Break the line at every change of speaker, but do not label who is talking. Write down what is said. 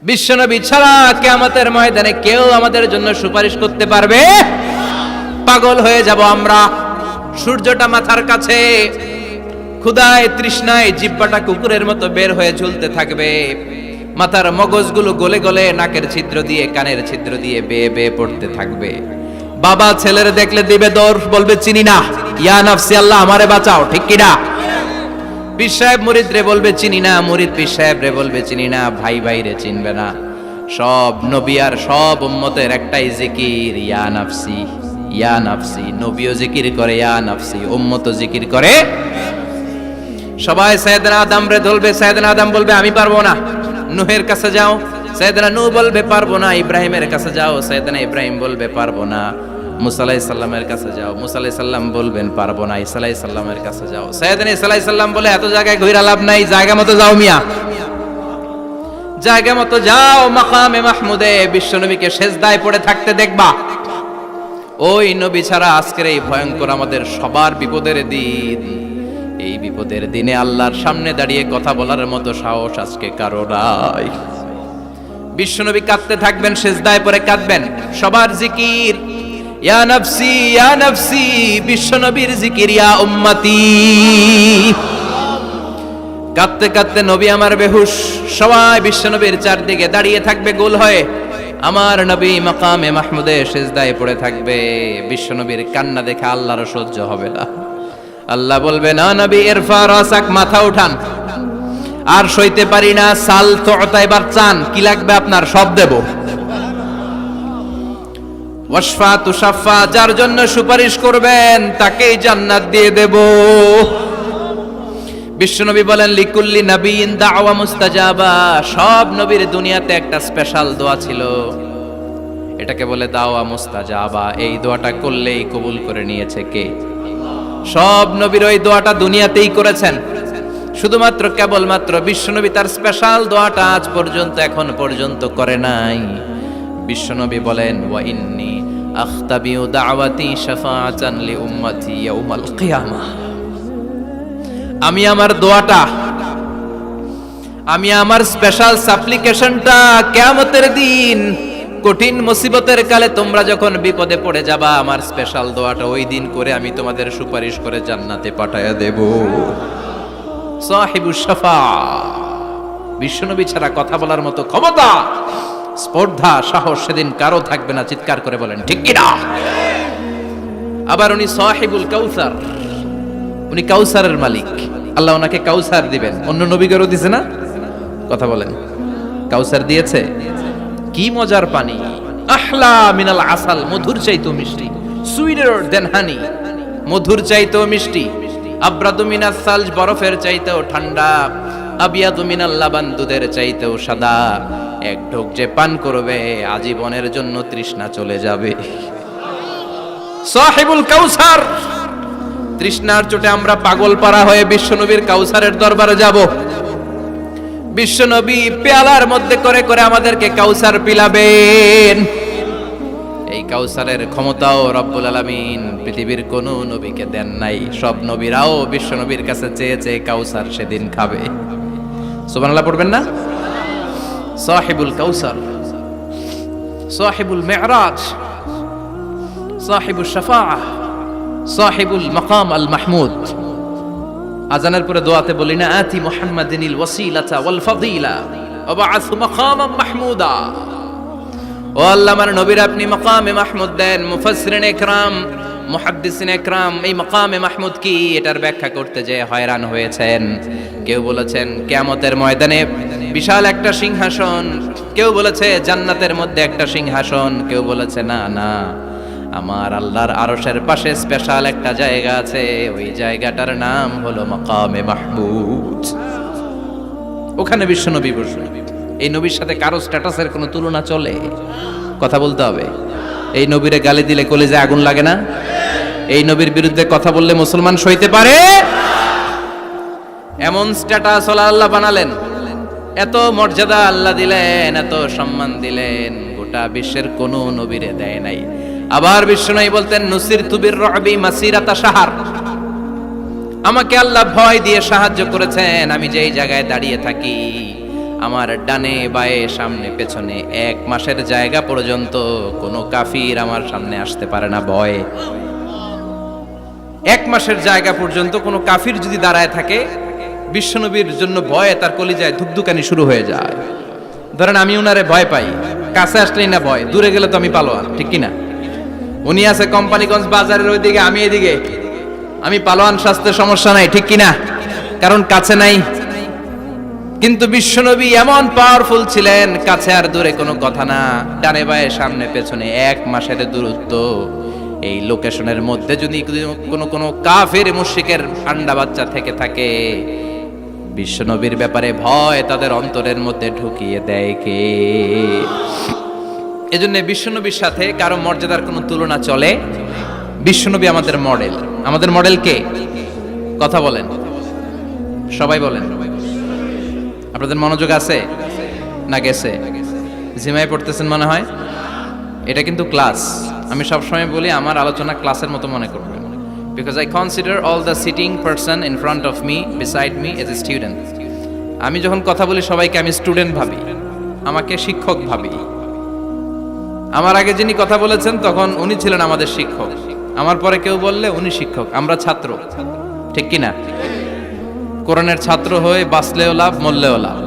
বিশ্বনবী ছাড়া কিয়ামতের ময়দানে কেউ আমাদের জন্য সুপারিশ করতে পারবে? পাগল হয়ে যাব আমরা। সূর্যটা মাথার কাছে, ক্ষুধায় তৃষ্ণায় জিহ্বাটা কুকুরের মতো বের হয়ে ঝুলতে থাকবে, মাথার মগজগুলো গলে গলে নাকের ছিদ্র দিয়ে কানের ছিদ্র দিয়ে বেয়ে বেয়ে পড়তে থাকবে। বাবা ছেলের দেখলে দিবে দৌড়, বলবে চিনি না, ইয়া নাফসি আল্লাহ আমারে বাঁচাও, ঠিক কি না? পীর সাহেব মুরিদ রে বলবে চিনি না, মুরিদ পীর সাহেব রে বলবে চিনি না, ভাই ভাই রে চিনবে না। সব নবী আর সব উম্মতের একটাই জিকির, ইয়া নাফসি ইয়া নাফসি। নবীও জিকির করে ইয়া নাফসি, উম্মতও জিকির করে। সবাই সাইয়েদনা আদম রে ধরবে, সাইয়েদনা আদম বলবে আমি পারবো না, নূহের কাছে যাও। সাইয়েদনা নূহ বলবে পারবো না, ইব্রাহিমের কাছে যাও। সাইয়েদনা ইব্রাহিম বলবে পারবো না। মুসা আলাইহিস সালামের কাছে যাও, মুসা আলাইহিস সালাম বলবেন পারবো না। ঈসা আলাইহিস সালামের কাছে যাও। সাইয়েদনা ঈসা আলাইহিস সালাম বলে এত জায়গায় ঘুরে লাভ নাই, জায়গা মতো যাও মিয়া, জায়গা মতো যাও। মাকামে মাহমুদে বিশ্বনবীকে সেজদায় পড়ে থাকতে দেখবা। ওই নবী ছাড়া আজকের এই ভয়ঙ্কর আমাদের সবার বিপদের দিন, এই বিপদের দিনে আল্লাহর সামনে দাঁড়িয়ে কথা বলার মতো সাহস আজকে কারো নাই। বিশ্বনবী কাঁদতে থাকবেন, সেজদায় পড়ে কাঁদবেন। সবার জিকির ইয়া নাফসি ইয়া নাফসি, বিশ্বনবীর জিকির ইয়া উম্মতি। কাঁদতে কাঁদতে নবী আমার বেহুশ, সবাই বিশ্বনবীর চারদিকে দাঁড়িয়ে থাকবে গোল হয়ে। আমার নবী মাকামে মাহমুদে সেজদায় পড়ে থাকবে। বিশ্বনবীর কান্না দেখে আল্লাহর সহ্য হবে না। আল্লাহ বলবে না নবী ইরফা রাসাক, মাথা উঠান, আর সইতে পারি না। সাল তুতা, এবার চান, কি লাগবে আপনার সব দেব। ওয়াশফা তুশাফা, যার জন্য সুপারিশ করবেন তাকেই জান্নাত দিয়ে দেব। বিশ্বনবী বলেন লিকুল্লি নবিয়িন দাওয়া মুস্তাজাবা, সব নবীর দুনিয়াতে একটা স্পেশাল দোয়া ছিল, এটাকে বলে দাওয়া মুস্তাজাবা। এই দোয়াটা করলেই কবুল করে নিয়েছে কে? সব নবীর ওই দোয়াটা দুনিয়াতেই করেছেন, শুধুমাত্র কেবলমাত্র বিশ্বনবী তার স্পেশাল দোয়াটা আজ পর্যন্ত এখন পর্যন্ত করে নাই। বিশ্বনবী বলেন ওয়া ইন্নী আখতাবিউ দাওয়াতি শাফাআতান লি উম্মতি ইয়াউমাল কিয়ামাহ, আমি আমার দোয়াটা, আমি আমার স্পেশাল সাপ্লিকেশনটা কিয়ামতের দিন কঠিন মুসিবতের কালে তোমরা যখন বিপদে পড়ে যাবা, আমার স্পেশাল দোয়াটা ওই দিন করে আমি তোমাদের সুপারিশ করে জান্নাতে পাঠায়া দেব। সাহিবুশ শাফা, বিশ্বনবী ছাড়া কথা বলার মতো ক্ষমতা, স্পর্ধা, সাহস সেদিন কারো থাকবে না। চিৎকার করে বলেন ঠিক কি না? আবার উনি সাহিবুল কাউসার, উনি কাউসারের মালিক। আল্লাহ ওনাকে কাউসার দিবেন। অন্য নবীগণও দিয়েছে না? কথা বলেন, কাউসার দিয়েছে। কি মজার পানি, আহলা মিনাল আসাল, মধুর চাইতেও মিষ্টি, সুইটার দেন হানি, মধুর চাইতেও মিষ্টি। আব্রাদু মিনাস সালজ, বরফের চাইতেও ঠান্ডা। আবিয়াদু মিনাল লাবান, দুধের চাইতেও সাদা। এক ঢোক যে পান করবে আজীবনের জন্য তৃষ্ণা চলে যাবে। সাহিবুল কাউসার, তৃষ্ণার চোটে আমরা পাগল পারা হয়ে বিশ্বনবীর কাউসারের দরবারে যাব। বিশ্বনবী পেয়ালার মধ্যে করে করে আমাদেরকে কাউসার পিলাবেন। এই কাউসারের ক্ষমতাও রব্বুল আলামিন পৃথিবীর কোন নবীকে দেন নাই। সব নবীরাও বিশ্বনবীর কাছে চেয়েছে কাউসার সেদিন খাবে। সুবহানাল্লাহ পড়বেন না? সাহিবুল কাউসার, সাহিবুল মিরাজ, সাহিবুশ শাফাআহ, সাহিবুল মাকাম আল মাহমুদ। আজানের পরে দোয়াতে বলি না আতি মুহাম্মাদিনিল ওয়াসিলাতা ওয়াল ফাদিলা ওয়া বা'আসু মাকামান মাহমুদা। ও আল্লাহ, আমার নবীর আপনি মাকামে মাহমুদ দেন। মুফাসসিরিন ইকরাম, মুহাদ্দিসিন ইকরাম এই মাকামে মাহমুদ কি এটার ব্যাখ্যা করতে যে হয়রান হয়েছেন। কেউ বলেছেন কিয়ামতের ময়দানে বিশাল একটা সিংহাসন, কেউ বলেছে জান্নাতের মধ্যে একটা সিংহাসন, কেউ বলেছে না না, আমার আল্লাহর আরশের পাশে স্পেশাল একটা জায়গা আছে, ওই জায়গাটার নাম হলো মাকামে মাহমুদ। ওখানে বিশ্বনবী বসবেন। এই নবীর সাথে কারো স্ট্যাটাসের কোনো তুলনা চলে? কথা বলতে হবে। এই নবীরে গালি দিলে কলিজায় আগুন লাগে না? এই নবীর বিরুদ্ধে কথা বললে মুসলমান সইতে পারে? এমন স্ট্যাটাস আল্লাহ বানালেন, এত মর্যাদা আল্লাহ দিলেন, এত সম্মান দিলেন, গোটা বিশ্বের কোনো নবীরে দেয় নাই। আবার বিশ্বনবী বলতেন নুসিরতু বির-রু'বি মাসিরাতা শাহর, আমাকে আল্লাহ ভয় দিয়ে সাহায্য করেছেন। আমি যেই জায়গায় দাঁড়িয়ে থাকি আমার ডানে বায়ে সামনে পেছনে 1 মাসের জায়গা পর্যন্ত কোনো কাফির আমার সামনে আসতে পারে না ভয়ে। 1 মাসের জায়গা পর্যন্ত কোনো কাফির যদি দাঁড়ায় থাকে, বিশ্বনবীর জন্য ভয়ে তার কলিজায় ধুকধুকানি শুরু হয়ে যায়। ধরেন আমি উনারে ভয় পাই, কাছে আসলেই না ভয়, দূরে গেলে তো আমি পালোয়ান, ঠিক কিনা? উনি আছে কোম্পানিগঞ্জ বাজারের ওইদিকে, আমি এদিকে, আমি পালোয়ান, স্বাস্থ্যের সমস্যা নাই, ঠিক কিনা? কারণ কাছে নাই। কিন্তু বিশ্বনবী এমন পাওয়ারফুল ছিলেন, কাছে আর দূরে কোনো কথা না, ডানে বায়ে সামনে পেছনে 1 মাসের দূরত্ব। এই লোকেশনের মধ্যে যদি কোনো কাফের মুশরিকের আন্ডা বাচ্চা থেকে থাকে, বিশ্বনবীর ব্যাপারে ভয় তাদের অন্তরের মধ্যে ঢুকিয়ে দেয় কে? এজন্য বিশ্বনবীর সাথে কারো মর্যাদার কোনো তুলনা চলে? বিশ্বনবী আমাদের মডেল। আমাদের মডেল কে? কথা বলেন, সবাই বলেন। আপনাদের মনোযোগ আছে না গেছে? জিমাই পড়তেছেন মনে হয়। এটা কিন্তু ক্লাস। আমি সবসময় বলি আমার আলোচনা ক্লাসের মতো মনে করবেন, because I consider all the sitting person in front of me, beside me as a student. আমি যখন কথা বলি সবাইকে আমি স্টুডেন্ট ভাবি, আমাকে শিক্ষক ভাবি। আমার আগে যিনি কথা বলেছেন তখন উনি ছিলেন আমাদের শিক্ষক, আমার পরে কেউ বললে উনি শিক্ষক, আমরা ছাত্র, ঠিক কিনা? কোরআনের ছাত্র হয়ে বাঁচলেও লাভ, মরলেও লাভ।